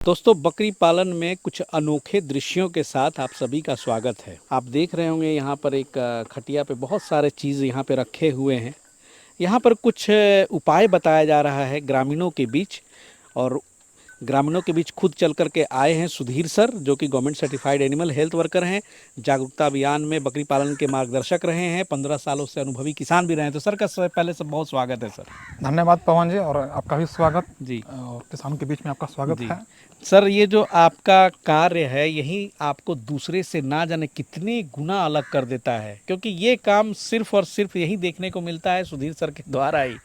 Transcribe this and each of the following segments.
दोस्तों बकरी पालन में कुछ अनोखे दृश्यों के साथ आप सभी का स्वागत है। आप देख रहे होंगे यहाँ पर एक खटिया पे बहुत सारे चीज़ यहाँ पे रखे हुए हैं। यहाँ पर कुछ उपाय बताया जा रहा है ग्रामीणों के बीच, और ग्रामीणों के बीच खुद चल कर के आए हैं सुधीर सर, जो कि government certified animal health worker हैं। जागरूकता अभियान में बकरी पालन के मार्गदर्शक रहे हैं, 15 सालों से अनुभवी किसान भी रहे हैं। तो सर का पहले से बहुत स्वागत है सर। धन्यवाद पवन जी, और आपका भी स्वागत जी। और किसान के बीच में आपका स्वागत जी है। सर, ये जो आपका कार्य है यही आपको दूसरे से ना जाने कितने गुना अलग कर देता है, क्योंकि ये काम सिर्फ और सिर्फ यही देखने को मिलता है सुधीर सर के द्वारा ही।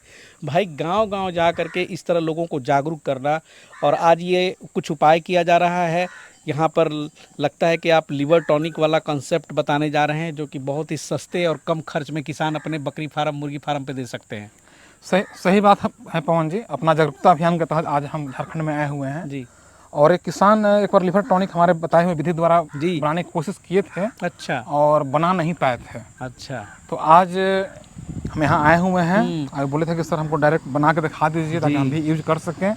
भाई गांव गांव जा करके इस तरह लोगों को जागरूक करना, और आज ये कुछ उपाय किया जा रहा है। यहाँ पर लगता है कि आप लिवर टॉनिक वाला कॉन्सेप्ट बताने जा रहे हैं, जो कि बहुत ही सस्ते और कम खर्च में किसान अपने बकरी फार्म मुर्गी फार्म पे दे सकते हैं। सही बात है पवन जी। अपना जागरूकता अभियान के तहत आज हम झारखंड में आए हुए हैं जी। और एक किसान एक बार लिवर टॉनिक हमारे बताए हुए विधि द्वारा जी। बनाने की कोशिश किए थे। अच्छा। और बना नहीं पाए थे। अच्छा। तो आज हम यहाँ आए हुए हैं और बोले थे कि सर हमको डायरेक्ट बना के दिखा दीजिए ताकि हम भी यूज कर सकें।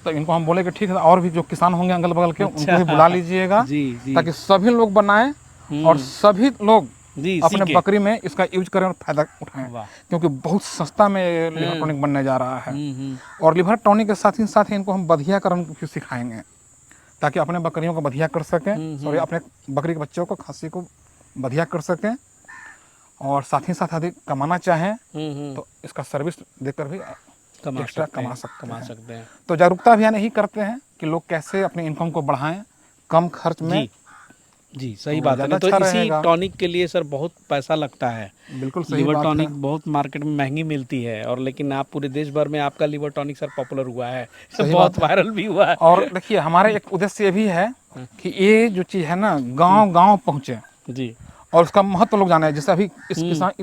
तो इनको हम बोले कि ठीक है, और भी जो किसान होंगे अगल बगल के उनको भी बुला लीजिएगा ताकि सभी लोग बनाएं और सभी लोग अपने बकरी में इसका यूज करें और फायदा उठाएं, क्योंकि बहुत सस्ता में लिवर टॉनिक बनने जा रहा है। और लिवर टॉनिक के साथ ही इनको हम बधियाकरण भी सिखाएंगे ताकि अपने बकरियों को बधिया कर सकें, और अपने बकरी के बच्चों को खस्सी को बधिया कर सकें, और साथ ही साथ अधिक कमाना चाहें तो इसका सर्विस देकर भी एक्स्ट्रा कमा सकते हैं। तो जागरूकता अभियान यही करते हैं कि लोग कैसे अपने इनकम को बढ़ाएं कम खर्च में। जी सही बात है। तो इसी टॉनिक के लिए सर बहुत पैसा लगता है। बिल्कुल सही लिवर बात टॉनिक है। बहुत मार्केट में महंगी मिलती है, और लेकिन आप पूरे देश भर में आपका लिवर टॉनिक सर पॉपुलर हुआ है, बहुत वायरल भी हुआ है। और देखिए हमारे एक उद्देश्य ये भी है कि ये जो चीज़ है ना गांव गांव पहुँचे जी, और उसका महत्व लोग जाने। जैसे अभी इस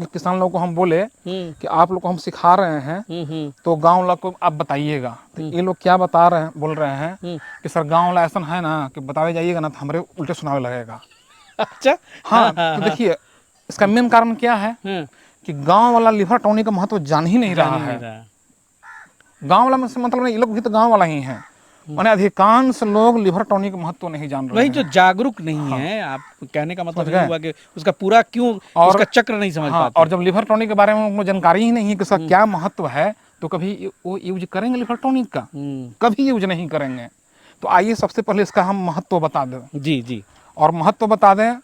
किसान लोगों को हम बोले कि आप लोग को हम सिखा रहे हैं तो गांव लोग को आप बताइएगा। तो ये लोग क्या बता रहे हैं, बोल रहे हैं कि सर गांव वाला ऐसा है ना कि बतावे जाइएगा ना तो हमारे उल्टे सुनावे लगेगा। अच्छा। हाँ, तो देखिए इसका मेन कारण क्या है कि गांव वाला लिवर टॉनिक का महत्व जान ही नहीं रहा है। गांव वाला में से मतलब ये लोग भी तो गांव वाला ही है, माने अधिकांश लोग लिवर टॉनिक का महत्व नहीं जान रहे हैं। जो जागरूक नहीं है, आप कहने का मतलब ये हुआ कि उसका पूरा क्यों और उसका चक्र नहीं समझ पाते। और जब लिवर टॉनिक के बारे में उनको जानकारी ही नहीं है कि इसका क्या महत्व है, तो कभी वो यूज करेंगे लिवर टॉनिक का? कभी यूज नहीं करेंगे। तो आइए सबसे पहले इसका हम महत्व बता दें। जी जी। और महत्व बता दें,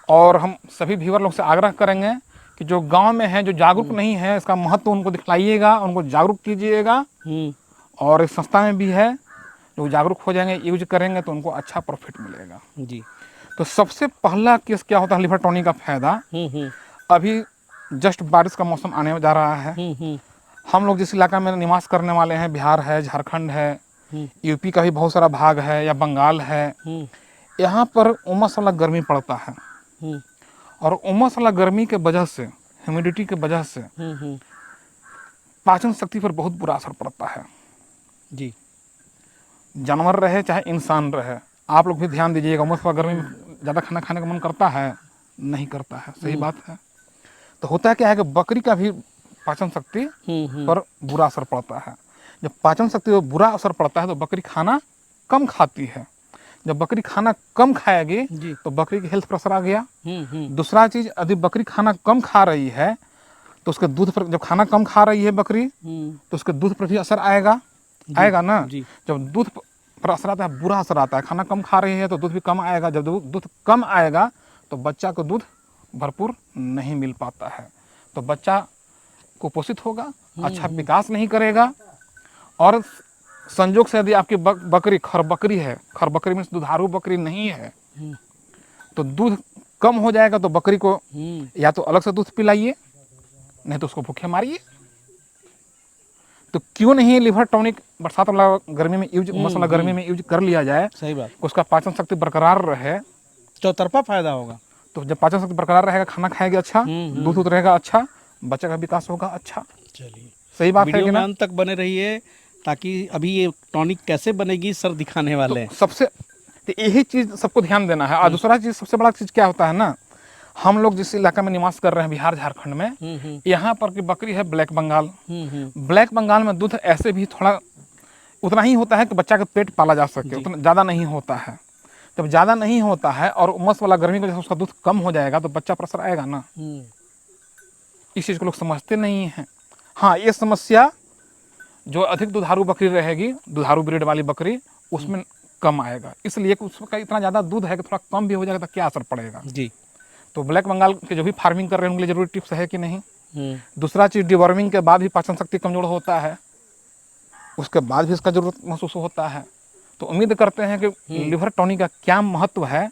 और हम सभी व्यूअर लोग से आग्रह करेंगे कि जो गांव में है, जो जागरूक नहीं है, इसका महत्व उनको दिखलाइएगा, उनको जागरूक कीजिएगा। और इस संस्था में भी है, जो जागरूक हो जाएंगे, यूज करेंगे तो उनको अच्छा प्रॉफिट मिलेगा जी। तो सबसे पहला केस क्या होता है लिवर टॉनिक का फायदा। अभी जस्ट बारिश का मौसम आने जा रहा है। हम लोग जिस इलाका में निवास करने वाले हैं, बिहार है, झारखंड है, यूपी का भी बहुत सारा भाग है, या बंगाल है, यहाँ पर उमस वाला गर्मी पड़ता है। और उमस वाला गर्मी के वजह से, ह्यूमिडिटी के वजह से पाचन शक्ति पर बहुत बुरा असर पड़ता है जी। जानवर रहे चाहे इंसान रहे, आप लोग भी ध्यान दीजिएगा। उमस वाला गर्मी में ज़्यादा खाना खाने का मन करता है? नहीं करता है, सही बात है। तो होता है क्या है कि बकरी का भी पाचन शक्ति पर बुरा असर पड़ता है। जब पाचन शक्ति पर बुरा असर पड़ता है तो बकरी खाना कम खाती है। जब बकरी खाना कम खाएगी तो बकरी की हेल्थ पर असर आ गया। दूसरा चीज, यदि बकरी खाना कम खा रही है तो उसके दूध पर, जब खाना कम खा रही है बकरी तो उसके दूध पर भी असर आएगा ना। जब दूध पर असर आता है, बुरा असर आता है। खाना कम खा रही है तो दूध भी कम आएगा। जब दूध कम आएगा तो बच्चा को दूध भरपूर नहीं मिल पाता है, तो बच्चा कुपोषित होगा, अच्छा विकास नहीं करेगा। और संजोग से यदि आपकी बकरी खर बकरी है, खर बकरी में दुधारू बकरी नहीं है, तो दूध कम हो जाएगा। तो बकरी को या तो अलग से दूध पिलाइए, नहीं तो उसको भूखे मारिए। तो क्यों नहीं लिवर टॉनिक बरसात वाला गर्मी में यूज, मसाला गर्मी में यूज कर लिया जाए। सही बात। उसका पाचन शक्ति बरकरार रहे, चौतरफा फायदा होगा। तो जब पाचन शक्ति बरकरार रहेगा, खाना खाएगा अच्छा, दूध रहेगा अच्छा, बच्चे का विकास होगा अच्छा। चलिए, सही बात है कि ना? अंत तक बने रहिए, ताकि अभी ये टॉनिक कैसे बनेगी सर दिखाने वाले हैं। सबसे तो यही चीज सबको ध्यान देना है। और दूसरा चीज, सबसे बड़ा चीज क्या होता है ना, हम लोग जिस इलाका में निवास कर रहे हैं, बिहार झारखंड में, यहाँ पर की बकरी है ब्लैक बंगाल। ब्लैक बंगाल में दूध ऐसे भी थोड़ा उतना ही होता है कि बच्चा का पेट पाला जा सके, उतना ज़्यादा नहीं होता है। जब ज़्यादा नहीं होता है और उमस वाला गर्मी की वजह से उसका दूध कम हो जाएगा तो बच्चा प्रेशर आएगा ना। इस चीज़ को लोग समझते नहीं हैं। हाँ, ये समस्या जो अधिक दुधारू बकरी रहेगी, दुधारू ब्रीड वाली बकरी, उसमें कम आएगा, इसलिए कि उसका इतना ज़्यादा दूध है कि थोड़ा कम भी हो जाएगा तो क्या असर पड़ेगा जी। तो ब्लैक बंगाल के जो भी फार्मिंग कर रहे हैं उनके लिए जरूरी टिप्स है कि नहीं। दूसरा चीज़, डिवॉर्मिंग के बाद भी पाचन शक्ति कमजोर होता है, उसके बाद भी इसका जरूरत महसूस होता है। तो उम्मीद करते हैं कि लिवर टॉनिक का क्या महत्व है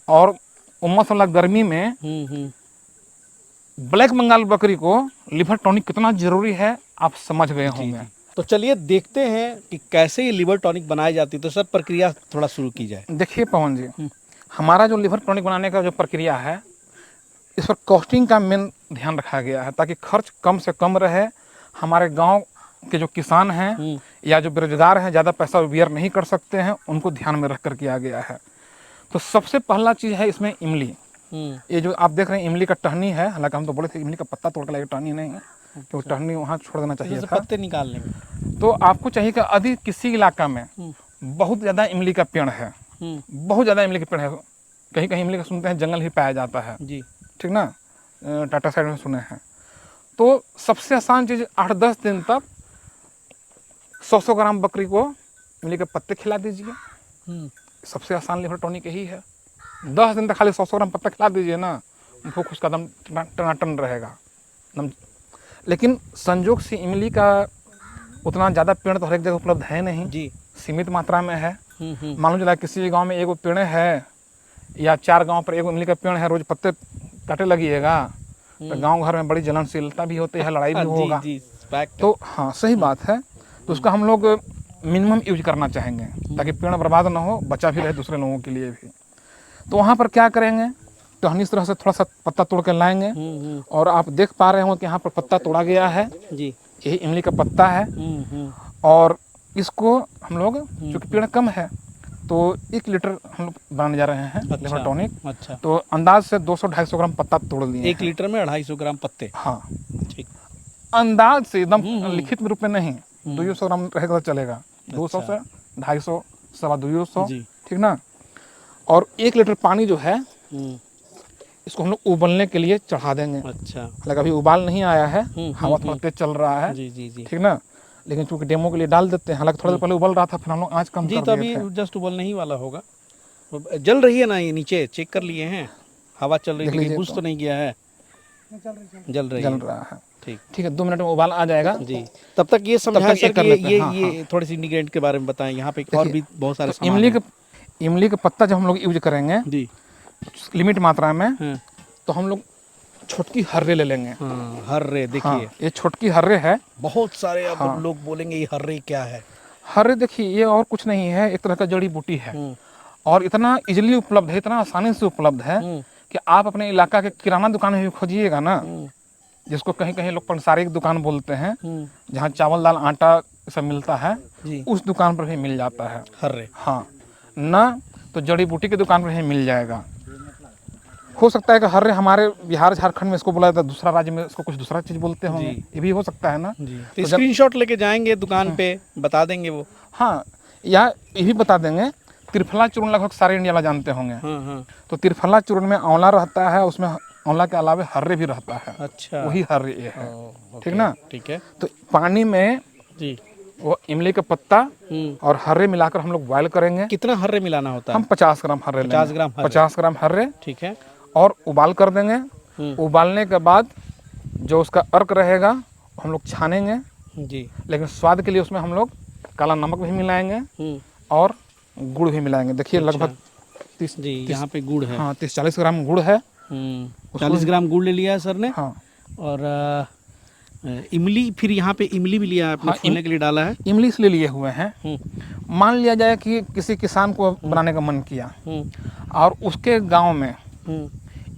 और उमस वाला गर्मी में ब्लैक बंगाल बकरी को लिवर टॉनिक कितना जरूरी है आप समझ गए होंगे। तो चलिए देखते हैं कि कैसे ये लिवर टॉनिक बनाई जाती है। तो सर प्रक्रिया थोड़ा शुरू की जाए। देखिए पवन जी, हमारा जो लिवर टॉनिक बनाने का जो प्रक्रिया है, इस पर कॉस्टिंग का मेन ध्यान रखा गया है ताकि खर्च कम से कम रहे। हमारे गांव के जो किसान हैं या जो बेरोजगार हैं, ज़्यादा पैसा व्यय नहीं कर सकते हैं, उनको ध्यान में रख कर किया गया है। तो सबसे पहला चीज़ है इसमें इमली। ये जो आप देख रहे हैं इमली का टहनी है, हालांकि हम तो बोले थे इमली का पत्ता तोड़ के लाइए, टहनी नहीं है, तो टहनी वहाँ छोड़ देना चाहिए था। पत्ते निकाल लेंगे। तो आपको चाहिए कि अधिक किसी इलाका में बहुत ज़्यादा इमली का पेड़ है, बहुत ज़्यादा इमली का पेड़ है, कहीं कहीं इमली का सुनते हैं जंगल ही पाया जाता है जी, ठीक ना, टाटा साइड में सुने हैं। तो सबसे आसान चीज़ 8-10 दिन तक 100 ग्राम बकरी को इमली के पत्ते खिला दीजिए। सबसे आसान लिवर टॉनिक यही है। 10 दिन तक खाली 100 ग्राम पत्ता खिला दीजिए ना, भूख उसका दम टनाटन रहेगा। लेकिन संजोग से इमली का उतना ज़्यादा पेड़ तो हर एक जगह उपलब्ध है नहीं जी, सीमित मात्रा में है। मान लो चला किसी गांव में एगो पेड़ है या 4 गांव पर एगो इमली का पेड़ है, रोज पत्ते काटे लगिएगा तो गांव घर में बड़ी जलनशीलता भी होती है, लड़ाई भी होगा। तो हाँ सही बात है। तो उसका हम लोग मिनिमम यूज करना चाहेंगे ताकि पेड़ बर्बाद ना हो, बचा भी रहे दूसरे लोगों के लिए भी। तो वहाँ पर क्या करेंगे, टहनी इस तरह से थोड़ा सा पत्ता तोड़ के लाएंगे और आप देख पा रहे हो कि यहाँ पर पत्ता तोड़ा गया है जी, यही इमली का पत्ता है। और इसको हम लोग, चूँकि पेड़ कम है तो 1 लीटर हम लोग बनाने जा रहे हैं लिवर टॉनिक। अच्छा। तो अंदाज से 200-250 ग्राम पत्ता तोड़ लिए। 1 लीटर में 250 ग्राम पत्ते। हाँ ठीक, अंदाज से एकदम लिखित रूप में नहीं, 200 ग्राम रहेगा तो चलेगा। 200 से 250, 250 ठीक ना। और 1 लीटर पानी जो है इसको हम लोग उबलने के लिए चढ़ा देंगे। अच्छा, हालांकि अभी उबाल नहीं आया है, हवा थोड़ा तेज चल रहा है जी जी जी ठीक ना, लेकिन चूंकि डेमो के लिए डाल देते हैं। हालांकि थोड़ा देर पहले उबल रहा था, फिर हम लोग आँच कम कर दिए थे। जी, तो अभी जस्ट उबलने ही वाला होगा। जल रही है ना, ये नीचे चेक कर लिए हैं, हवा चल रही है, बुझ तो नहीं गया है, जल रहा है। ठीक है, 2 मिनट में उबाल आ जाएगा जी। तब तक ये समझा सर कि ये थोड़ी सी इंग्रेडिएंट के बारे में बताएं। यहाँ पे और भी बहुत सारे इमली का पत्ता जब हम लोग यूज करेंगे जी लिमिट मात्रा में, तो हम लोग छोटकी हर्रे ले लेंगे। हर्रे देखिए, हाँ, ये छोटकी हर्रे है। बहुत सारे अब लोग बोलेंगे ये हर्रे क्या है। हर्रे देखिए ये और कुछ नहीं है, एक तरह का जड़ी बूटी है और इतना इजीली उपलब्ध है, इतना आसानी से उपलब्ध है कि आप अपने इलाका के किराना दुकान में भी खोजिएगा ना, जिसको कहीं कहीं लोग पंसारी की दुकान बोलते हैं, जहाँ चावल दाल आटा सब मिलता है, उस दुकान पर भी मिल जाता है हर्रे। हाँ ना, तो जड़ी बूटी की दुकान पर भी मिल जाएगा। हो सकता है कि हर्रे हमारे बिहार झारखंड में इसको बोला जाता है, दूसरा राज्य में इसको कुछ दूसरा चीज़ बोलते होंगे, ये भी हो सकता है ना। तो स्क्रीनशॉट लेके जाएंगे दुकान पे, बता देंगे वो। हाँ, या ये भी बता देंगे, त्रिफला चूर्ण लगभग सारे इंडिया वाला जानते होंगे। तो त्रिफला चूर्ण में आंवला रहता है, उसमें आंवला के अलावा हर्रे भी रहता है। अच्छा, वही हर्रे ये है ठीक ना। ठीक है, तो पानी में जी वो इमली का पत्ता और हर्रे मिलाकर हम लोग बॉयल करेंगे। कितना हर्रे मिलाना होता है? हम 50 ग्राम हर्रे 50 ग्राम हर्रे ठीक है, और उबाल कर देंगे। उबालने के बाद जो उसका अर्क रहेगा हम लोग छानेंगे जी, लेकिन स्वाद के लिए उसमें हम लोग काला नमक भी मिलाएंगे और गुड़ भी मिलाएंगे। देखिए लगभग 30 जी, यहाँ पे गुड़ है। हाँ 30-40 ग्राम गुड़ है। 40 ग्राम गुड़ ले लिया है सर ने। हाँ, और इमली, फिर यहाँ पे इमली भी लिया आपने, फूलने के लिए डाला है। इमली इसलिए लिए हुए हैं, मान लिया जाए कि किसी किसान को बनाने का मन किया और उसके गांव में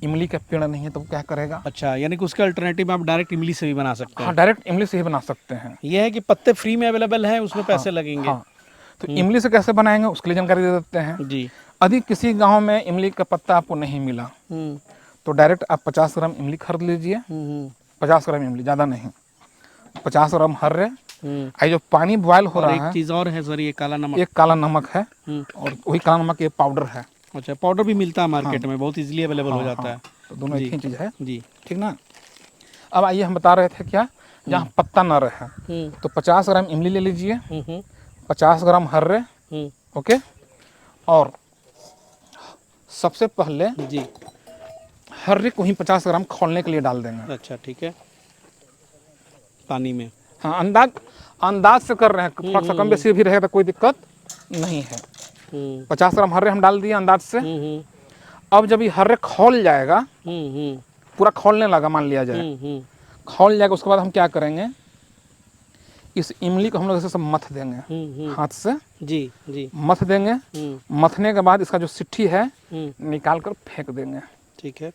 इमली का पेड़ नहीं है तो क्या करेगा। अच्छा, यानी कि उसके अल्टरनेटिव आप डायरेक्ट इमली से भी बना सकते हैं। हाँ, डायरेक्ट इमली से ही बना सकते हैं। यह है कि पत्ते फ्री में अवेलेबल है, उसमें पैसे लगेंगे। हाँ, तो इमली से कैसे बनाएंगे उसके लिए जानकारी दे देते हैं जी। यदि किसी गांव में इमली का पत्ता आपको नहीं मिला तो डायरेक्ट आप 50 ग्राम इमली खरीद लीजिए। 50 ग्राम इमली, ज़्यादा नहीं, 50 ग्राम हर्रे ये जो पानी बॉयल हो और रहा एक है, चीज और है सर, ये काला नमक। एक काला नमक है हम्म। और वही काला नमक ये पाउडर है। अच्छा, पाउडर भी मिलता है मार्केट में, बहुत इजीली अवेलेबल हो हाँ जाता हाँ, है। तो दोनों एक जी ही चीज़ है, जी। ठीक ना। अब आइए हम बता रहे थे क्या, जहाँ पत्ता न रहे, तो 50 ग्राम इमली ले लीजिए, हम्म 50 ग्राम हर्रे, हम्म ओके। और सबसे पहले जी। हर्रे को ही 50 ग्राम खोलने के लिए डाल देंगे। अच्छा ठीक है, पानी में। हाँ, अंदाज अंदाज से कर रहे हैं, थोड़ा सा कम बेसी भी रहेगा तो कोई दिक्कत नहीं है। 50 ग्राम हर्रे हम डाल दिए अंदाज से। हम्म अब जब ये हर्रे खौल जाएगा, हम्म पूरा खौलने लगा मान लिया जाए, खौल जाएगा, उसके बाद हम क्या करेंगे, इस इमली को हम लोग ऐसे सब मथ देंगे हाथ से, जी जी। मथ देंगे। मथने के बाद इसका जो सिट्ठी है निकाल कर फेंक देंगे, ठीक है,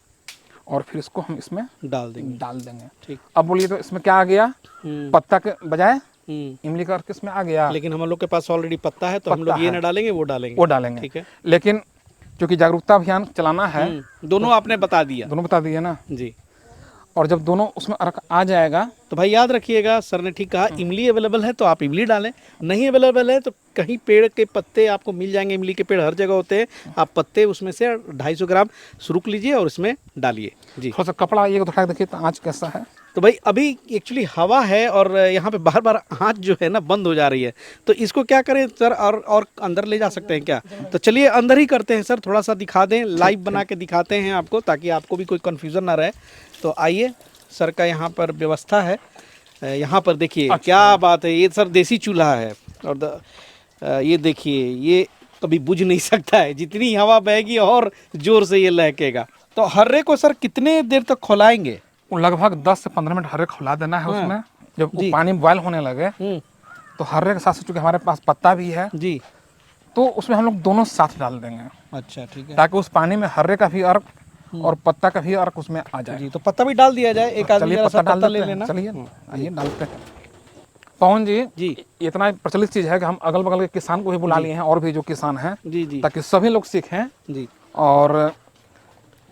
और फिर इसको हम इसमें डाल देंगे। डाल देंगे। ठीक। अब बोलिए तो इसमें क्या आ गया, पत्ता के बजाय इमली का अर्क इसमें आ गया। लेकिन हम लोग के पास ऑलरेडी पत्ता है, तो हम लोग ये ना डालेंगे, वो डालेंगे। वो डालेंगे, ठीक है। लेकिन क्योंकि जागरूकता अभियान चलाना है, दोनों आपने बता दिया। दोनों बता दिए ना जी। और जब दोनों उसमें अर्क आ जाएगा, तो भाई याद रखिएगा, सर ने ठीक कहा, इमली अवेलेबल है तो आप इमली डालें, नहीं अवेलेबल है तो कहीं पेड़ के पत्ते आपको मिल जाएंगे, इमली के पेड़ हर जगह होते हैं, आप पत्ते उसमें से 250 ग्राम सुरुक लीजिए और इसमें डालिए। जी। थोड़ा सा कपड़ा ये उठा के देखिए तो आँच कैसा है। तो भाई अभी एक्चुअली हवा है और यहाँ पे बार बार आँच जो है ना बंद हो जा रही है, तो इसको क्या करें सर, और अंदर ले जा सकते हैं क्या? तो चलिए अंदर ही करते हैं सर, थोड़ा सा दिखा दें, लाइव बना के दिखाते हैं आपको, ताकि आपको भी कोई कन्फ्यूज़न ना रहे। तो आइए, सर का यहाँ पर व्यवस्था है, यहाँ पर देखिए। अच्छा। क्या बात है, ये सर देसी चूल्हा है, और ये देखिए, ये कभी बुझ नहीं सकता है, जितनी हवा बहेगी और जोर से ये लहकेगा। तो हर्रे को सर कितने देर तक खुलाएंगे? लगभग 10 से 15 मिनट हर्रे खुला देना है उसमें। जब वो पानी बॉयल होने लगे तो हर्रे के साथ चूंकि हमारे पास पत्ता भी है जी, तो उसमें हम लोग दोनों साथ डाल देंगे। अच्छा ठीक है, ताकि उस पानी में हर्रे का भी अर्क और पत्ता का भी अर्क उसमें आ जाए। जी, तो पत्ता भी डाल दिया जाए, एक आदमी पत्ता ले लेना। चलिए आइए डालते हैं। पवन जी, इतना प्रचलित चीज है कि हम अगल बगल के किसान को भी बुला लिए हैं, और भी जो किसान हैं जी जी, ताकि सभी लोग सीखें जी, और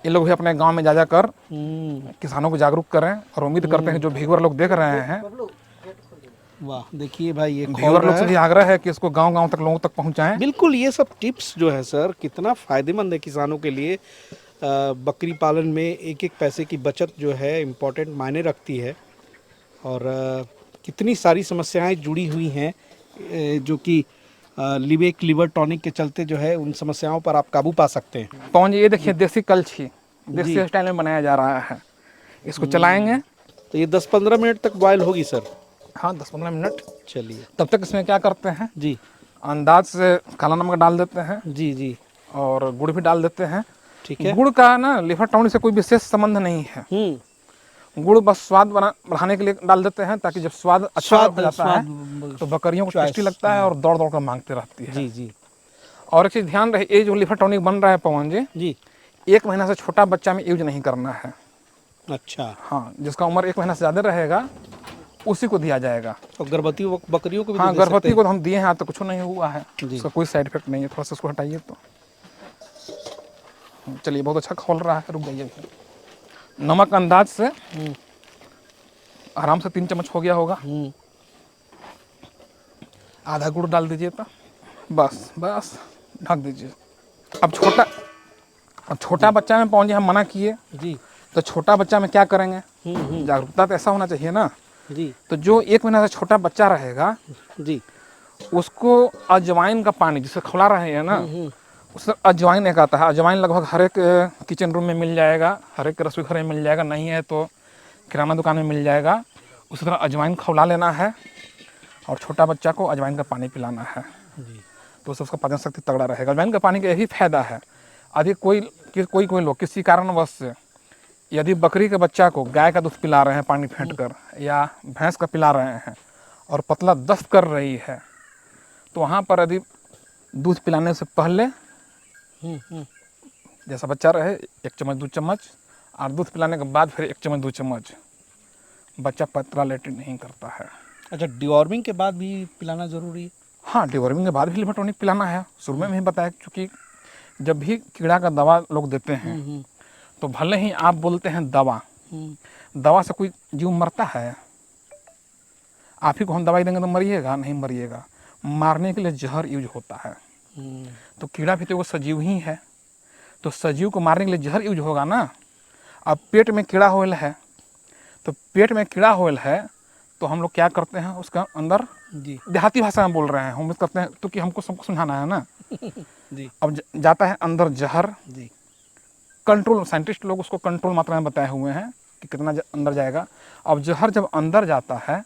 ये लोग भी अपने गांव में जा जाकर किसानों को जागरूक करें। और उम्मीद करते हैं जो व्यूअर लोग देख रहे हैं, वाह देखिए भाई, ये व्यूअर लोग से भी आग्रह है कि इसको गांव-गांव तक लोगों तक पहुंचाएं। बिल्कुल, ये सब टिप्स जो है सर कितना फायदेमंद है किसानों के लिए। बकरी पालन में एक एक पैसे की बचत जो है इम्पोर्टेंट मायने रखती है, और कितनी सारी समस्याएं जुड़ी हुई हैं, जो कि लिवेक लिवर टॉनिक के चलते जो है उन समस्याओं पर आप काबू पा सकते हैं। पवन जी, ये देखिए देसी कलछी, देसी स्टाइल में बनाया जा रहा है। इसको चलाएंगे तो ये 10-15 मिनट तक बॉयल होगी सर। हाँ, 10-15 मिनट। चलिए, तब तक इसमें क्या करते हैं जी, अंदाज से काला नमक डाल देते हैं जी जी, और गुड़ भी डाल देते हैं। ठीक है। गुड़ का ना लिवर टॉनिक से कोई विशेष संबंध नहीं है, गुड़ बस स्वाद बढ़ाने के लिए डाल देते हैं, ताकि जब स्वाद अच्छा हो जाता है तो बकरियों को टेस्टी लगता है और दौड़ दौड़ कर मांगते रहती है। जी जी। और एक चीज़ ध्यान रहे, ये जो लिवर टॉनिक बन रहा है पवन जी, 1 महीना से छोटा बच्चा में यूज नहीं करना है। अच्छा। हाँ, जिसका उम्र 1 महीना से ज़्यादा रहेगा उसी को दिया जाएगा। और गर्भवती बकरियों को भी? हाँ, गर्भवती को हम दिए हैं, तो कुछ नहीं हुआ है, उसका कोई साइड इफेक्ट नहीं है। थोड़ा सा इसको हटाइए तो, चलिए, बहुत अच्छा खोल रहा है। रुक जाइए, नमक अंदाज से आराम से 3 चम्मच हो गया होगा। आधा गुड़ डाल दीजिए तो बस बस ढक दीजिए। अब छोटा बच्चा में पहुंचे, हम मना किए जी, तो छोटा बच्चा में क्या करेंगे, जागरूकता तो ऐसा होना चाहिए ना जी। तो जो 1 महीना से छोटा बच्चा रहेगा जी, उसको अजवाइन का पानी जिसे खिला रहे हैं ना, उससे अजवाइन एक आता है। अजवाइन लगभग हर एक किचन रूम में मिल जाएगा, हर एक रसोई घर में मिल जाएगा, नहीं है तो किराना दुकान में मिल जाएगा। उसी तरह अजवाइन खौला लेना है और छोटा बच्चा को अजवाइन का पानी पिलाना है जी, तो उससे उसका पाचन शक्ति तगड़ा रहेगा। अजवाइन का पानी का यही फायदा है। यदि कोई लोग किसी कारणवश से यदि बकरी के बच्चा को गाय का दूध पिला रहे हैं पानी फेंट कर, या भैंस का पिला रहे हैं और पतला दस्त कर रही है, तो वहाँ पर यदि दूध पिलाने से पहले जैसा बच्चा रहे 1 चम्मच 2 चम्मच, और दूध पिलाने के बाद फिर 1 चम्मच 2 चम्मच, बच्चा पतला लेटिन नहीं करता है। अच्छा, डिवॉर्मिंग के बाद भी पिलाना ज़रूरी है? हाँ, डिवॉर्मिंग के बाद भी लिवर टॉनिक पिलाना है। शुरू में भी बताया, क्योंकि जब भी कीड़ा का दवा लोग देते हैं तो भले ही आप बोलते हैं दवा से कोई जीव मरता है? आप ही को हम दवाई देंगे तो मरिएगा नहीं, मरिएगा। मारने के लिए जहर यूज होता है। तो कीड़ा भी तो वो सजीव ही है, तो सजीव को मारने के लिए जहर यूज होगा ना। अब पेट में कीड़ा होल है, तो पेट में कीड़ा होल है तो हम लोग क्या करते हैं, उसका अंदर जी देहाती भाषा में बोल रहे हैं हम करते हैं, तो कि हमको सबको समझाना है ना। जी अब जाता है अंदर जहर, जी कंट्रोल, साइंटिस्ट लोग उसको कंट्रोल मात्रा में बताए हुए हैं कि कितना अंदर जाएगा। अब जहर जब अंदर जाता है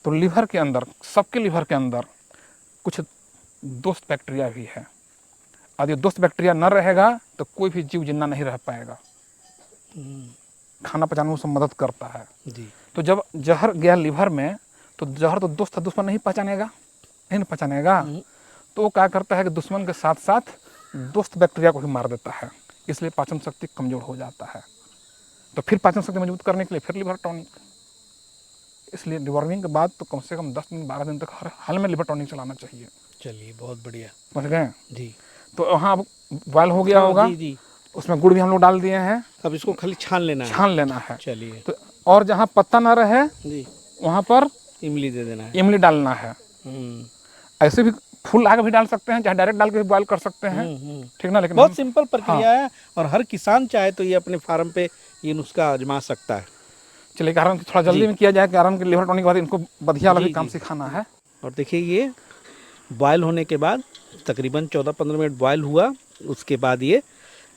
तो लीवर के अंदर, सबके लीवर के अंदर कुछ दोस्त बैक्टीरिया भी है। यदि दोस्त बैक्टीरिया न रहेगा तो कोई भी जीव जिंदा नहीं रह पाएगा। खाना पचाने में उसमें मदद करता है। जी तो जब जहर गया लीवर में, तो जहर तो दोस्त दुश्मन नहीं पहचानेगा, नहीं पहचानेगा। तो वो क्या करता है कि दुश्मन के साथ साथ दोस्त बैक्टीरिया को भी मार देता है, इसलिए पाचन शक्ति कमजोर हो जाता है। तो फिर पाचन शक्ति मजबूत करने के लिए फिर लिवर टॉनिक। इसलिए डिवॉर्मिंग के बाद तो कम से कम 10 दिन 12 दिन तक हर हाल में लिवर टॉनिक चलाना चाहिए। चलिए बहुत बढ़िया। समझ गए जी तो वहाँ अब बॉयल हो गया होगा, जी जी। उसमें गुड़ भी हम लोग डाल दिए हैं, अब इसको खाली छान लेना है। छान लेना है। चलिए तो और जहाँ पत्ता ना रहे जी वहाँ पर इमली दे देना है। इमली डालना है। ऐसे भी फूल आगे भी डाल सकते हैं, चाहे डायरेक्ट डाल के भी बॉयल कर सकते हैं, ठीक ना। लेकिन बहुत सिंपल प्रक्रिया है और हर किसान चाहे तो ये अपने फार्म पे ये नुस्खा आजमा सकता है। चलिए कारण थोड़ा जल्दी में किया जाए, कारण कि लिवर टॉनिक के बाद इनको बढ़िया वाला भी काम सिखाना है। और देखिए ये बॉयल होने के बाद तकरीबन 14-15 मिनट बॉयल हुआ, उसके बाद ये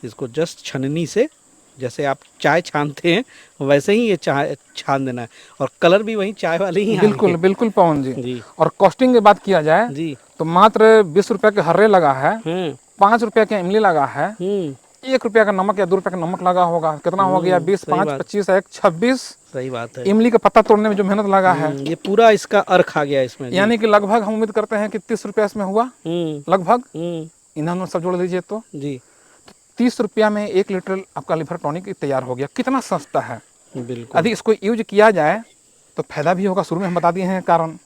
इसको जस्ट छननी से, जैसे आप चाय छानते हैं वैसे ही ये चाय छान देना है, और कलर भी वही चाय वाले ही बिल्कुल बिल्कुल पवन जी। जी। और कॉस्टिंग की बात किया जाए जी तो मात्र 20 रुपये के हर्रे लगा है, 5 रुपये का इमली लगा है, 1 रुपया का नमक या 2 रुपये का नमक लगा होगा। कितना हो गया? 20, 5, 25, 1, 26। सही बात है। इमली का पत्ता तोड़ने में जो मेहनत लगा है, ये पूरा इसका अर्क आ गया इसमें। यानी कि लगभग हम उम्मीद करते हैं कि 30 रुपया इसमें हुआ लगभग। इन्होंने सब जोड़ दीजिए तो जी 30 रुपया में 1 लीटर आपका लिवर टॉनिक तैयार हो गया। कितना सस्ता है। बिल्कुल। यदि इसको यूज किया जाए तो फायदा भी होगा। शुरू में हम बता दिए हैं कारण।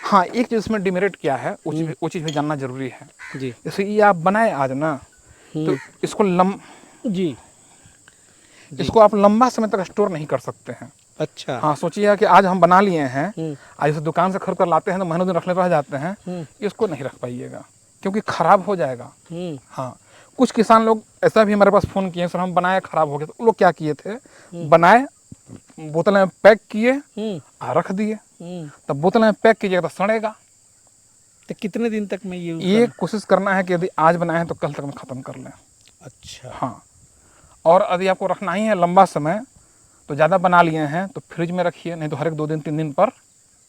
हाँ, एक चीज इसमें डिमेरिट क्या है वो चीज भी जानना जरूरी है जी। जैसे ये आप बनाए आज ना, तो इसको जी इसको आप लंबा समय तक स्टोर नहीं कर सकते हैं। अच्छा। हाँ, सोचिए कि आज हम बना लिए हैं, आज इसे दुकान से खरीद कर लाते हैं तो महीनों दिन रखने रह जाते हैं, इसको नहीं रख पाइएगा क्योंकि खराब हो जाएगा। हाँ, कुछ किसान लोग ऐसा भी हमारे पास फोन किए, सर हम बनाए खराब हो गया। तो लोग क्या किए थे, बनाए बोतल में पैक किए रख दिए। तब बोतल में पैक कीजिएगा तो सड़ेगा। तो कितने दिन तक में ये कोशिश करना है कि यदि आज बनाए हैं तो कल तक में ख़त्म कर लें। अच्छा। हाँ, और यदि आपको रखना ही है लंबा समय, तो ज़्यादा बना लिए हैं तो फ्रिज में रखिए, नहीं तो हर एक 2 दिन 3 दिन पर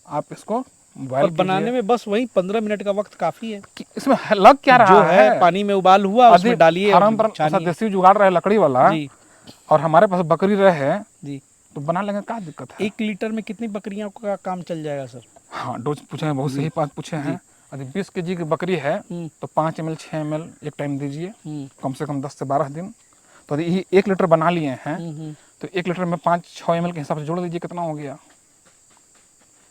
आप इसको बॉयल बनाने में बस वही 15 मिनट का वक्त काफ़ी है। इसमें लग क्या रहा जो है पानी में उबाल हुआ उसमें डालिए। फार्म पर ऐसा देसी जुगाड़ रहे लकड़ी वाला जी, और हमारे पास बकरी रहे जी, तो बना लेंगे, क्या दिक्कत है। 1 लीटर में कितनी बकरियों का काम चल जाएगा सर? हाँ, डोज पूछे हैं, बहुत सही बात पूछे हैं। यदि 20 kg की बकरी है तो 5 ml 6 ml एक टाइम दीजिए, कम से कम 10 से 12 दिन। तो यदि 1 लीटर बना लिए हैं तो 1 लीटर में 5-6 ml के हिसाब से जोड़ दीजिए, कितना हो गया।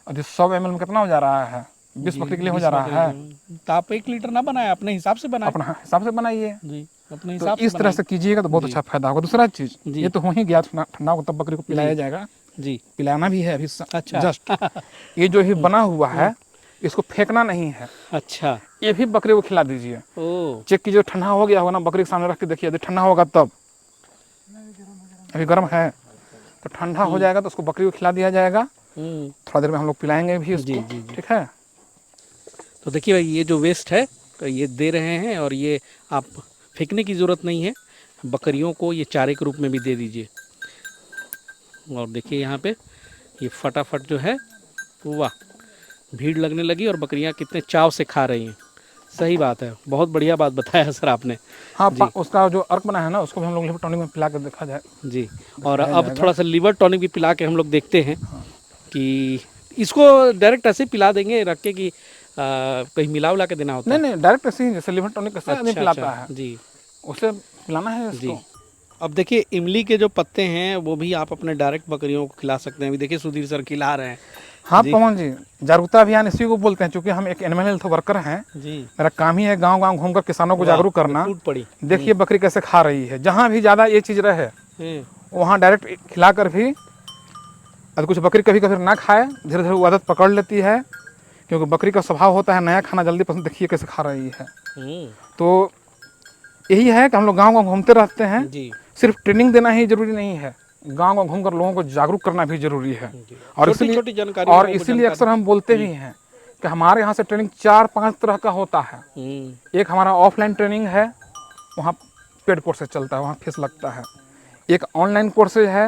यदि 100 ml में कितना हो जा रहा है, 20 बकरी के लिए हो जा रहा है। तो आप 1 लीटर ना बनाए, अपने हिसाब से बनाए। अपना हिसाब से बनाइए जी, अपने तो हिसाब से इस तरह से कीजिएगा तो बहुत अच्छा फायदा होगा। दूसरा चीज, जी। ये तो हो ही गया, ठंडा को तब बकरी को पिलाया जाएगा। जी, पिलाना भी है अभी अच्छा। जस्ट। ये जो ही बना हुआ है इसको फेंकना नहीं है। अच्छा। ये भी बकरी को खिला दीजिए। ओ, चेक कीजिए, ठंडा हो गया होगा ना, बकरी के सामने रख के देखिए, यदि ठंडा होगा तब। अभी गर्म है तो ठंडा हो जाएगा तो उसको बकरी को खिला दिया जाएगा। थोड़ा देर में हम लोग पिलाएंगे भी इसको। जी। ठीक है। तो देखिए भाई, ये जो वेस्ट है ये दे रहे हैं, और ये आप फेंकने की ज़रूरत नहीं है, बकरियों को ये चारे के रूप में भी दे दीजिए। और देखिए यहाँ पे ये फटाफट जो है, वाह, भीड़ लगने लगी और बकरियाँ कितने चाव से खा रही हैं। सही बात है, बहुत बढ़िया बात बताया सर आपने। हाँ, उसका जो अर्क बना है ना उसको भी हम लोग लिवर टॉनिक में पिला कर देखा जाए। जी, और अब थोड़ा सा लिवर टॉनिक भी पिला के हम लोग देखते हैं कि इसको डायरेक्ट ऐसे पिला देंगे रख के कि कहीं मिला उला के देना होता है? नहीं, डायरेक्ट ऐसे ही, जैसे लिवर टॉनिक कैसे आदमी पिलाता है जी, उसे पिलाना है जी। इसको। अब देखिए इमली के जो पत्ते हैं वो भी आप अपने डायरेक्ट बकरियों को खिला सकते हैं। अभी देखिए सुधीर सर खिला रहे हैं। हाँ पवन जी, जागरूकता अभियान इसी को बोलते हैं, क्योंकि हम एक एनिमल हेल्थ वर्कर हैं जी। मेरा काम ही है गांव-गांव घूमकर किसानों को जागरूक करना। टूट पड़ी। देखिए बकरी कैसे खा रही है, जहाँ भी ज़्यादा ये चीज़ रहे वहाँ डायरेक्ट खिलाकर भी और कुछ बकरी कभी कभी ना खाए, धीरे धीरे वो आदत पकड़ लेती है, क्योंकि बकरी का स्वभाव होता है नया खाना जल्दी पसंद। देखिए कैसे खा रही है। तो यही है कि हम लोग गाँव गाँव घूमते रहते हैं जी। सिर्फ ट्रेनिंग देना ही जरूरी नहीं है, गाँव गाँव घूमकर लोगों को जागरूक करना भी जरूरी है। और इसीलिए अक्सर हम बोलते भी हैं कि हमारे यहाँ से ट्रेनिंग 4-5 तरह का होता है। एक हमारा ऑफलाइन ट्रेनिंग है, वहाँ पेड कोर्स चलता है, वहाँ फीस लगता है। एक ऑनलाइन कोर्स है,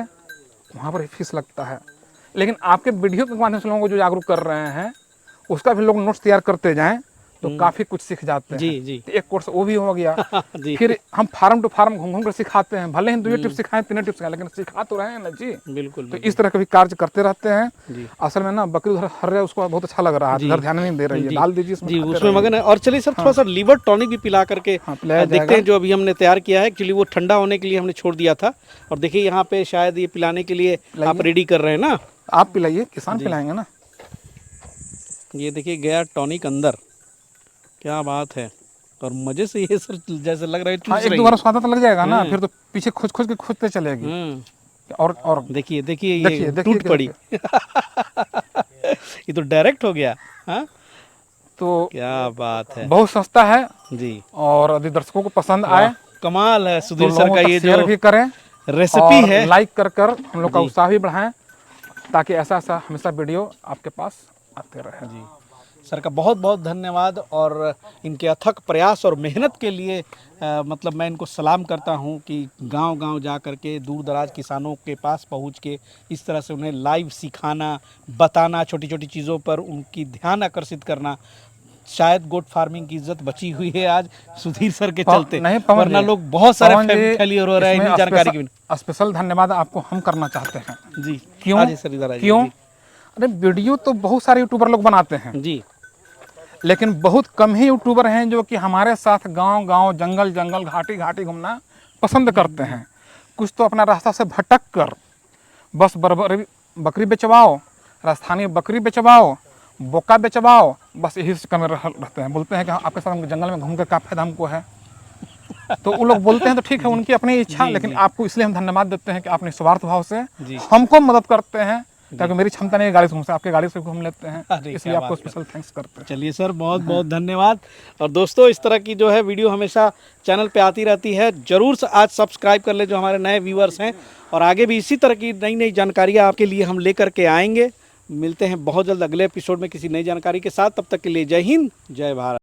वहाँ पर फीस लगता है। लेकिन आपके वीडियो के माध्यम से लोगों को जो जागरूक कर रहे हैं, उसका भी लोग नोट्स तैयार करते जाएं तो काफ़ी कुछ सीख जाते हैं। जी। तो एक कोर्स वो भी हो गया। फिर हम फार्म टू फार्म घूम घूम कर सिखाते हैं, भले ही 2 टिप्स सिखाएं 3 टिप्स सिखाएं, लेकिन सिखा तो रहे हैं ना जी। बिल्कुल। तो इस तरह के भी कार्य करते रहते हैं। असल में ना बकरी उधर हर रहा है, उसको बहुत अच्छा लग रहा है, इधर ध्यान नहीं दे रही है, डाल दीजिए उसमें मगन है। और चलिए सर थोड़ा सा लीवर टॉनिक भी पिला करके देखते हैं, जो अभी हमने तैयार किया है। एक्चुअली वो ठंडा होने के लिए हमने छोड़ दिया था, और देखिए यहाँ पे शायद ये पिलाने के लिए आप रेडी कर रहे हैं ना। आप पिलाइए, किसान पिलाएंगे ना। ये देखिए गया टॉनिक अंदर, क्या बात है। और मजे से ये सर जैसे लग रहा है चूस रही है। 1-2 बार स्वाद तो लग जाएगा ना, फिर तो पीछे खोज खोज के खोजते चलेगी। और देखिए ये टूट पड़ी। ये तो डायरेक्ट हो गया। हाँ, तो क्या बात है, बहुत सस्ता है जी। और यदि दर्शकों को पसंद आए, कमाल है सुधीर सर का ये शेयर भी करें, रेसिपी है, लाइक कर हम लोग का उत्साह भी बढ़ाएं, ताकि ऐसा हमेशा वीडियो आपके पास आते रहे जी। सर का बहुत बहुत धन्यवाद, और इनके अथक प्रयास और मेहनत के लिए मतलब मैं इनको सलाम करता हूं कि गांव-गांव जा कर के दूर दराज किसानों के पास पहुंच के इस तरह से उन्हें लाइव सिखाना, बताना, छोटी-छोटी चीज़ों पर उनकी ध्यान आकर्षित करना। शायद गोट फार्मिंग की इज्जत बची हुई है आज सुधीर सर के चलते, वरना लोग बहुत सारे फेलियर हो रहे हैं जानकारी के बिना। स्पेशल धन्यवाद आपको हम करना चाहते हैं जी। क्यों? अरे वीडियो तो बहुत सारे यूट्यूबर लोग बनाते हैं जी, लेकिन बहुत कम ही यूट्यूबर हैं जो कि हमारे साथ गांव-गांव, जंगल-जंगल, घाटी-घाटी घूमना पसंद करते हैं। कुछ तो अपना रास्ता से भटक कर बस बकरी बेचवाओ, राजस्थानी बकरी बेचवाओ, बोका बेचवाओ, बस यही चक्कर में रहते हैं। बोलते हैं कि आपके साथ हम जंगल में घूम कर क्या फायदा हमको है। तो वो लोग बोलते हैं तो ठीक है, उनकी अपनी इच्छा, लेकिन आपको इसलिए हम धन्यवाद देते हैं कि आप निस्वार्थ भाव से हमको मदद करते हैं, ताकि मेरी क्षमता नहीं है गाड़ी से घूम से, आपके गाड़ी से घूम लेते हैं, इसलिए आपको स्पेशल थैंक्स करते हैं। चलिए सर, बहुत बहुत धन्यवाद। और दोस्तों, इस तरह की जो है वीडियो हमेशा चैनल पे आती रहती है, जरूर आज सब्सक्राइब कर ले जो हमारे नए व्यूअर्स हैं, और आगे भी इसी तरह की नई नई जानकारियाँ आपके लिए हम लेकर के आएंगे। मिलते हैं बहुत जल्द अगले एपिसोड में किसी नई जानकारी के साथ। तब तक के लिए जय हिंद, जय भारत।